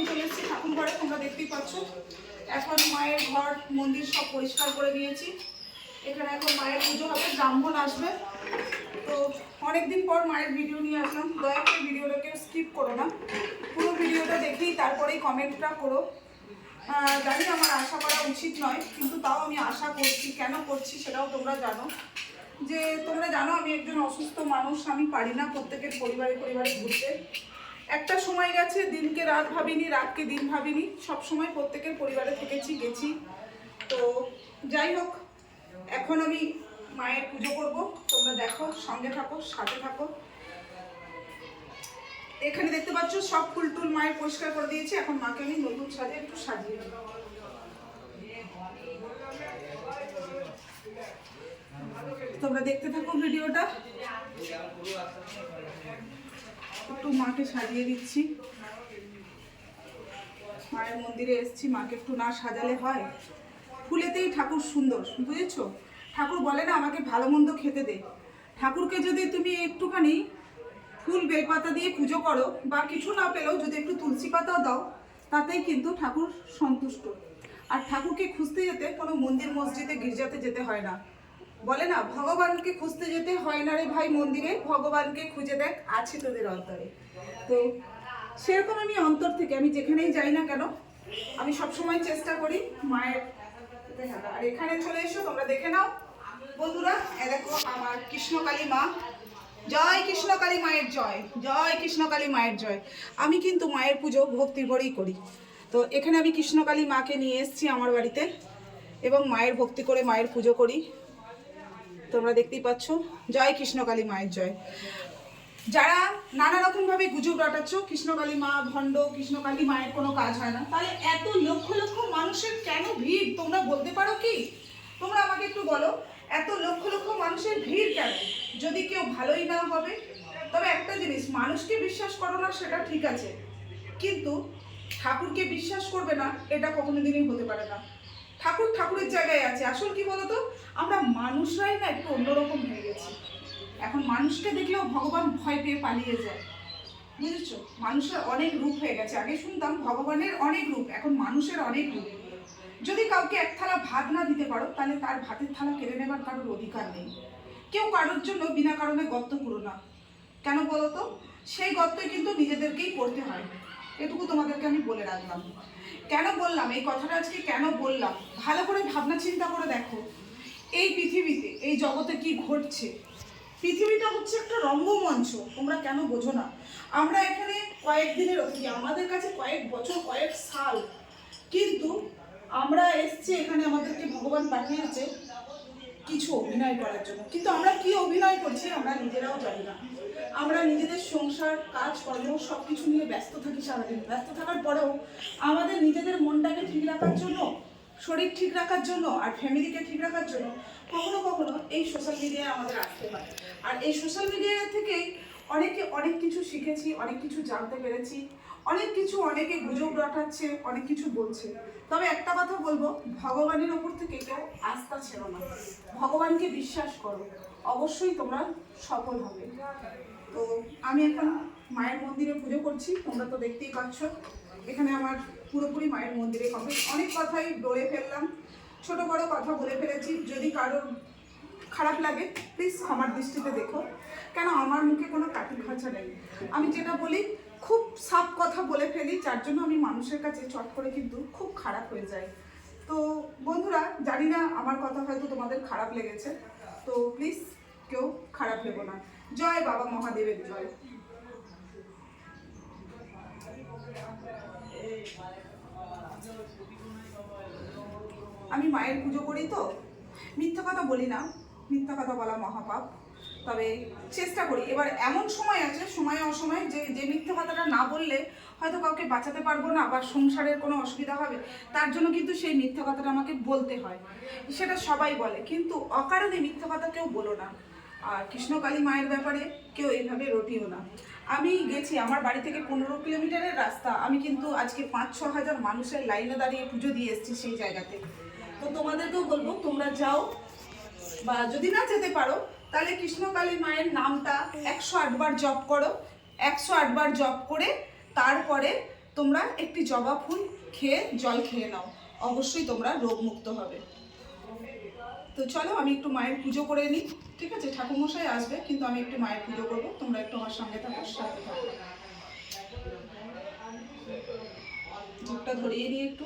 চলে এসেছি ঠাকুর ঘরে, তোমরা দেখতেই পাচ্ছ। এখন মায়ের ঘর মন্দির সব পরিষ্কার করে নিয়েছি। এখানে এখন মায়ের পুজো হবে, ব্রাহ্মণ আসবে। তো অনেকদিন পর মায়ের ভিডিও নিয়ে আসলাম। দয়া করে ভিডিওটা কেউ স্কিপ করো না, পুরো ভিডিওটা দেখেই তারপরেই কমেন্টটা করো। জানি আমার আশা করা উচিত নয়, কিন্তু তাও আমি আশা করছি। কেন করছি সেটাও তোমরা জানো। তোমরা জানো আমি একজন অসুস্থ মানুষ, আমি পারি না প্রত্যেকের পরিবারে ঘুরতে। একটা সময় গেছে দিনকে রাত ভাবিনি, রাতকে দিন ভাবিনি, সব সময় প্রত্যেকের পরিবারে থেকেছি, গেছি। তো যাই হোক, এখন আমি মায়ের পুজো করব। তোমরা দেখো, সঙ্গে থাকো, সাথে থাকো। এখানে দেখতে পাচ্ছ সব ফুল টুল মায়ের পরিষ্কার করে দিয়েছি। এখন মাকে আমি নতুন সাজে একটু সাজিয়ে দেবো। তোমরা দেখতে থাকো ভিডিওটা। একটু মাকে সাজিয়ে দিচ্ছি। মায়ের মন্দিরে এসেছি, মাকে একটু না সাজালে হয়? ফুলেতেই ঠাকুর সুন্দর, বুঝেছো? ঠাকুর বলে না আমাকে ভালো মন্দ খেতে দে। ঠাকুরকে যদি তুমি একটুখানি ফুল বেলপাতা দিয়ে পুজো করো, বা কিছু না পেলেও যদি একটু তুলসী পাতাও দাও, তাতেই কিন্তু ঠাকুর সন্তুষ্ট। আর ঠাকুরকে খুঁজতে যেতে কোনো মন্দির মসজিদে গির্জাতে যেতে হয় না। বলে না ভগবানকে খুঁজতে যেতে হয় না রে ভাই মন্দিরে, ভগবানকে খুঁজে দেখ আছে তোদের অন্তরে। তো সেরকম আমি অন্তর থেকে আমি যেখানেই যাই না কেন, আমি সবসময় চেষ্টা করি মায়ের। আর এখানে চলে এসো, তোমরা দেখে নাও বন্ধুরা। দেখো আমার কৃষ্ণকালী মা। জয় কৃষ্ণকালী মায়ের জয়, জয় কৃষ্ণকালী মায়ের জয়। আমি কিন্তু মায়ের পুজো ভক্তি করেই করি। তো এখানে আমি কৃষ্ণকালী মাকে নিয়ে এসেছি আমার বাড়িতে, এবং মায়ের ভক্তি করে মায়ের পুজো করি। তোমরা দেখতেই পাচ্ছ। জয় কৃষ্ণকালী মায়ের জয়। যারা নানা রকমভাবে গুজব রটাচ্ছ কৃষ্ণকালী মা ভণ্ড, কৃষ্ণকালী মায়ের কোনো কাজ হয় না, তাহলে এত লক্ষ লক্ষ মানুষের কেন ভিড় তোমরা বলতে পারো কি? তোমরা আমাকে একটু বলো, এত লক্ষ লক্ষ মানুষের ভিড় কেন? যদি কেউ ভালোই না হবে, তবে একটা জিনিস, মানুষকে বিশ্বাস করো না সেটা ঠিক আছে, কিন্তু ঠাকুরকে বিশ্বাস করবে না এটা কখনো দিনই হতে পারে না। ঠাকুর ঠাকুরের জায়গায় আছে। আসল কি বলতো, আমরা মানুষরাই না একটু অন্যরকম হয়ে গেছি। এখন মানুষকে দেখলেও ভগবান ভয় পেয়ে পালিয়ে যায়, বুঝেছো? মানুষের অনেক রূপ হয়ে গেছে। আগে শুনতাম ভগবানের অনেক রূপ, এখন মানুষের অনেক রূপ। যদি কাউকে এক থালা ভাত না দিতে পারো, তাহলে তার ভাতের থালা কেড়ে নেবার কারোর অধিকার নেই। কেউ কারোর জন্য বিনা কারণে গর্ত পুরো না। কেন বলো তো? সেই গর্তই কিন্তু নিজেদেরকেই করতে হয়। এটুকু তোমাদেরকে আমি বলে রাখলাম। কেন বললাম এই কথাটা আজকে, কেন বললাম ভালো করে ভাবনা চিন্তা করে দেখো। এই পৃথিবীতে, এই জগতে কি ঘটছে? পৃথিবীটা হচ্ছে একটা রঙ্গমঞ্চ, তোমরা কেন বোঝো না? আমরা এখানে কয়েকদিনের অতিথি, আমাদের কাছে কয়েক বছর, কয়েক সাল, কিন্তু আমরা এসছি এখানে, আমাদেরকে ভগবান পাঠিয়েছে কিছু অভিনয় করার জন্য। কিন্তু আমরা কি অভিনয় করছি আমরা নিজেরাও জানি না। আমরা নিজেদের সংসার, কাজকর্ম সব কিছু নিয়ে ব্যস্ত থাকি সারাদিন। ব্যস্ত থাকার পরেও আমাদের নিজেদের মনটাকে ঠিক রাখার জন্য, শরীর ঠিক রাখার জন্য, আর ফ্যামিলিকে ঠিক রাখার জন্য কখনো কখনো এই সোশ্যাল মিডিয়ায় আমাদের আসতে হয়। আর এই সোশ্যাল মিডিয়া থেকেই অনেক কিছু শিখেছি, অনেক কিছু জানতে পেরেছি, অনেক কিছু, অনেকে গুজব রটাচ্ছে, অনেক কিছু বলছে। তবে একটা কথা বলবো, ভগবানের ওপর থেকে কেউ আস্থা ছেড়ো না, ভগবানকে বিশ্বাস করো, অবশ্যই তোমরা সফল হবে। তো আমি এখন মায়ের মন্দিরে পুজো করছি, তোমরা তো দেখতেই পাচ্ছ। এখানে আমার পুরোপুরি মায়ের মন্দিরে কমপ্লিট। অনেক কথাই বলে ফেললাম, ছোট বড় কথা বলে ফেলেছি। যদি কারোর খারাপ লাগে প্লিজ আমার দৃষ্টিতে দেখো, কেন আমার মুখে কোনো কাটি খাঁচা নেই। আমি যেটা বলি খুব সাফ কথা বলে ফেলি, যার জন্য আমি মানুষের কাছে চট করে কিন্তু খুব খারাপ হয়ে যায়। তো বন্ধুরা, জানি না আমার কথা হয়তো তোমাদের খারাপ লেগেছে, তো প্লিজ কেউ খারাপ ভেবো না। জয় বাবা মহাদেবের জয়। আমি মায়ের পুজো করি তো মিথ্যা কথা বলি না, মিথ্যা কথা বলা মহাপাপ। তবে চেষ্টা করি। এবার এমন সময় আছে, সময়ে অসময়ে, যে মিথ্যা কথাটা না বললে হয়তো কাউকে বাঁচাতে পারবো না, বা সংসারের কোনো অসুবিধা হবে, তার জন্য কিন্তু সেই মিথ্যা কথাটা আমাকে বলতে হয়। সেটা সবাই বলে, কিন্তু অকারণে মিথ্যা কথা কেউ বলো না। আর কৃষ্ণকালী মায়ের ব্যাপারে কেউ এইভাবে রটিও না। আমি গেছি, আমার বাড়ি থেকে 15 কিলোমিটারের রাস্তা, আমি কিন্তু আজকে 5-6 হাজার মানুষের লাইনে দাঁড়িয়ে পুজো দিয়ে এসেছি সেই জায়গাতে। তো তোমাদেরকেও বলবো তোমরা যাও, বা যদি না যেতে পারো তাহলে কৃষ্ণকালী মায়ের নামটা 108 বার জপ করো। 108 বার জপ করে তারপরে তোমরা একটি জবা ফুল খেয়ে জল খেয়ে নাও, অবশ্যই তোমরা রোগমুক্ত হবে। তো চলো আমি একটু মায়ের পুজো করে নিই, ঠিক আছে? ঠাকুরমশাই আসবে, কিন্তু আমি একটু মায়ের পুজো করবো, তোমরা একটু আমার সঙ্গে থাকো, সাথে থাকো। ধূপটা ধরিয়ে নিই একটু।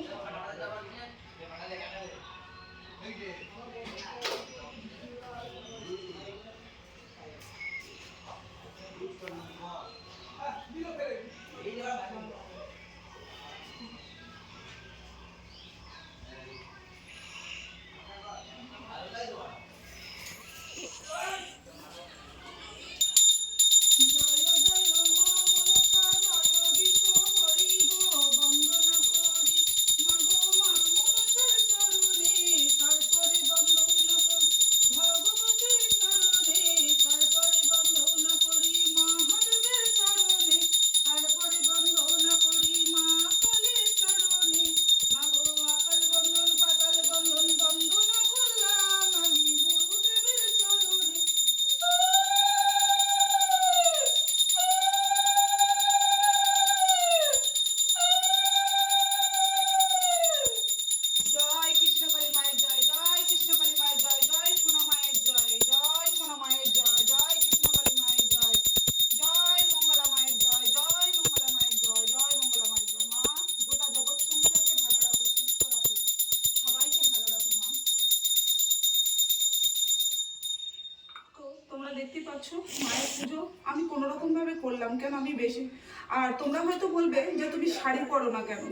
তোমরা দেখতে পাচ্ছ মায়ের পুজো আমি কোনো রকম ভাবে করলাম, কেন আমি বেশি। আর তোমরা হয়তো বলবে যে তুমি শাড়ি পরো না কেন?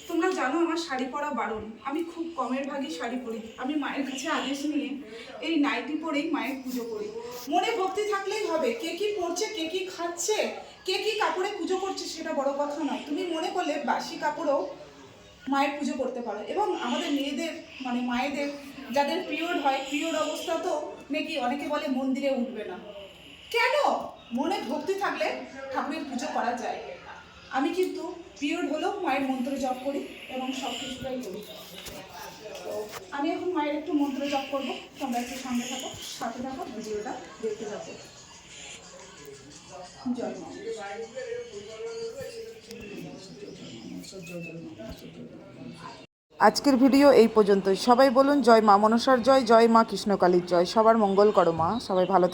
তোমরা জানো আমার শাড়ি পরা বারণ, আমি খুব কমের ভাগই শাড়ি পরি। আমি মায়ের কাছে আদেশ নিয়ে এই নাইটি পরেই মায়ের পুজো করি। মনে ভক্তি থাকলেই হবে, কে কি পরছে, কে কি খাচ্ছে, কে কি কাপড়ে পুজো করছে সেটা বড় কথা নয়। তুমি মনে করলে বাসি কাপড়েও মায়ের পুজো করতে পারো। এবং আমাদের মেয়েদের মানে মায়েদের যাদের পিরিয়ড হয়, পিরিয়ড অবস্থা তো নাকি অনেকে বলে মন্দিরে উঠবে না, কেন? মনে ভক্তি থাকলে ঠাকুরের পুজো করা যায়। আমি কিন্তু পিরিয়ড হলেও মায়ের মন্ত্র জপ করি এবং সব কিছুটাই করি। তো আমি এখন মায়ের একটু মন্ত্র জপ করবো, তোমরা একটু সঙ্গে থাকো, সাথে থাকো, ভিডিওটা দেখতে যাবো। জয় মা। আজকের ভিডিও এই পর্যন্তই। সবাই বলুন জয় মা মনসার জয়, জয় মা কৃষ্ণকালীর জয়। সবার মঙ্গল করো মা, সবাই ভালো থাকো।